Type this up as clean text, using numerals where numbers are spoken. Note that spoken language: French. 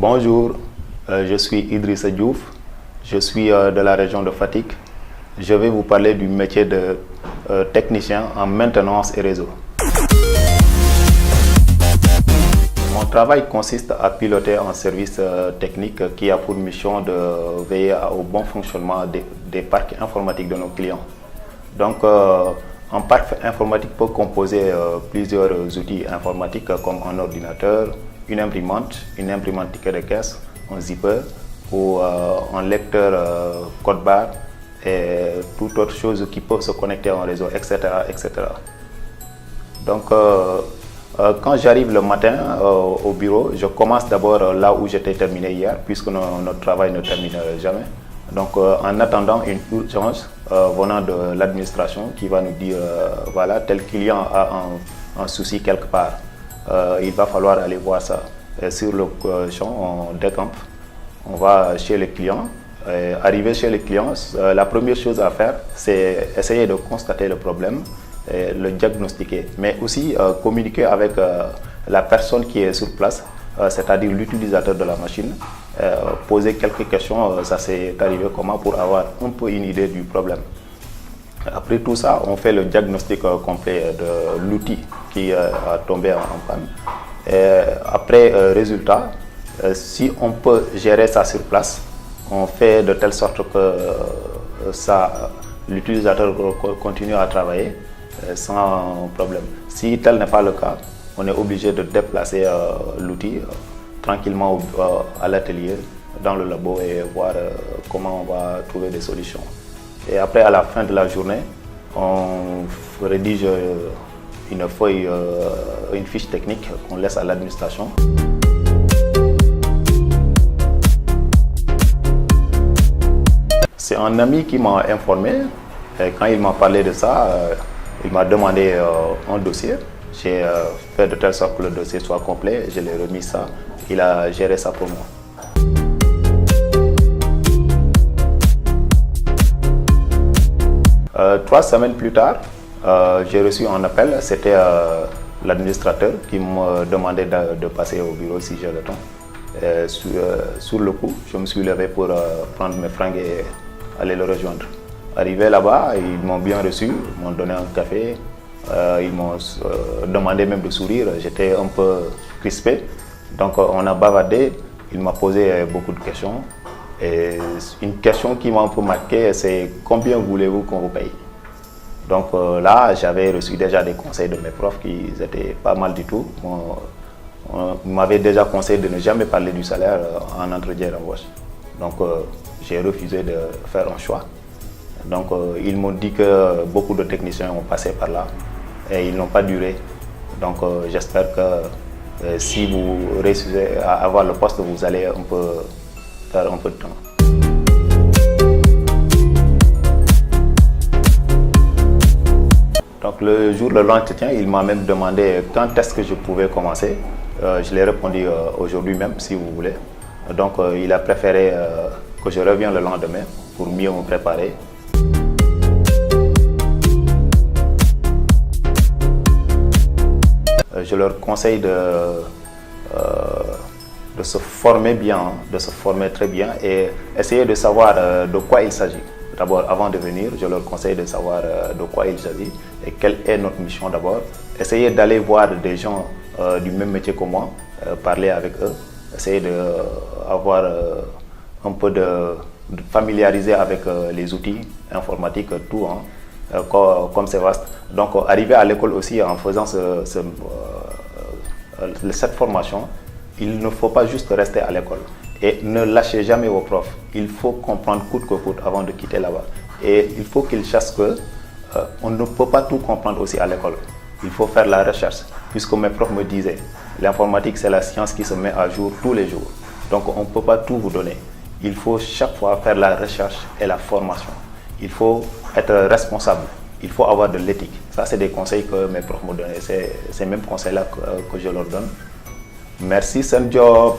Bonjour, je suis Idrissa Diouf, je suis de la région de Fatick. Je vais vous parler du métier de technicien en maintenance et réseau. Mon travail consiste à piloter un service technique qui a pour mission de veiller au bon fonctionnement des parcs informatiques de nos clients. Donc, un parc informatique peut composer plusieurs outils informatiques comme un ordinateur, une imprimante ticket de caisse, un zipper ou un lecteur code barre et toute autre chose qui peut se connecter en réseau, etc. etc. Donc, quand j'arrive le matin au bureau, je commence d'abord là où j'étais terminé hier, puisque notre travail ne termine jamais. Donc, en attendant une urgence venant de l'administration qui va nous dire voilà, tel client a un souci quelque part. Il va falloir aller voir ça. Et sur le champ, on décampe, on va chez le client. Arrivé chez le client, la première chose à faire, c'est essayer de constater le problème, et le diagnostiquer, mais aussi communiquer avec la personne qui est sur place, c'est-à-dire l'utilisateur de la machine, poser quelques questions, ça s'est arrivé comment, pour avoir un peu une idée du problème. Après tout ça, on fait le diagnostic complet de l'outil qui a tombé en panne. Et après résultat, si on peut gérer ça sur place, on fait de telle sorte que l'utilisateur continue à travailler sans problème. Si tel n'est pas le cas, on est obligé de déplacer l'outil tranquillement à l'atelier, dans le labo, et voir comment on va trouver des solutions. Et après, à la fin de la journée, on rédige une feuille, une fiche technique qu'on laisse à l'administration. C'est un ami qui m'a informé, et quand il m'a parlé de ça, il m'a demandé un dossier. J'ai fait de telle sorte que le dossier soit complet, je l'ai remis ça, il a géré ça pour moi. 3 semaines plus tard, j'ai reçu un appel, c'était l'administrateur qui me demandait de passer au bureau si j'ai le temps. Sur le coup, je me suis levé pour prendre mes fringues et aller le rejoindre. Arrivé là-bas, ils m'ont bien reçu, ils m'ont donné un café, ils m'ont demandé même de sourire, j'étais un peu crispé. Donc on a bavardé, il m'a posé beaucoup de questions. Et une question qui m'a un peu marqué, c'est combien voulez-vous qu'on vous paye? Donc là, j'avais reçu déjà des conseils de mes profs qui étaient pas mal du tout. On m'avait déjà conseillé de ne jamais parler du salaire en entretien d'embauche. Donc j'ai refusé de faire un choix. Donc ils m'ont dit que beaucoup de techniciens ont passé par là et ils n'ont pas duré. Donc j'espère que si vous réussissez à avoir le poste, vous allez faire un peu de temps. Donc le jour de l'entretien, il m'a même demandé quand est-ce que je pouvais commencer. Je lui ai répondu aujourd'hui même, si vous voulez. Donc il a préféré que je revienne le lendemain pour mieux me préparer. Je leur conseille de se former bien, de se former très bien et essayer de savoir de quoi il s'agit. D'abord, avant de venir, je leur conseille de savoir de quoi il s'agit et quelle est notre mission d'abord. Essayer d'aller voir des gens du même métier que moi, parler avec eux, essayer d'avoir un peu de familiariser avec les outils informatiques, tout, hein, comme c'est vaste. Donc, arriver à l'école aussi en faisant cette formation, il ne faut pas juste rester à l'école. Et ne lâchez jamais vos profs. Il faut comprendre coûte que coûte avant de quitter là-bas. Et il faut qu'ils sachent qu'on ne peut pas tout comprendre aussi à l'école. Il faut faire la recherche. Puisque mes profs me disaient, l'informatique c'est la science qui se met à jour tous les jours. Donc on ne peut pas tout vous donner. Il faut chaque fois faire la recherche et la formation. Il faut être responsable. Il faut avoir de l'éthique. Ça, c'est des conseils que mes profs me donnaient. C'est ces mêmes conseils-là que je leur donne. Merci, c'est un job.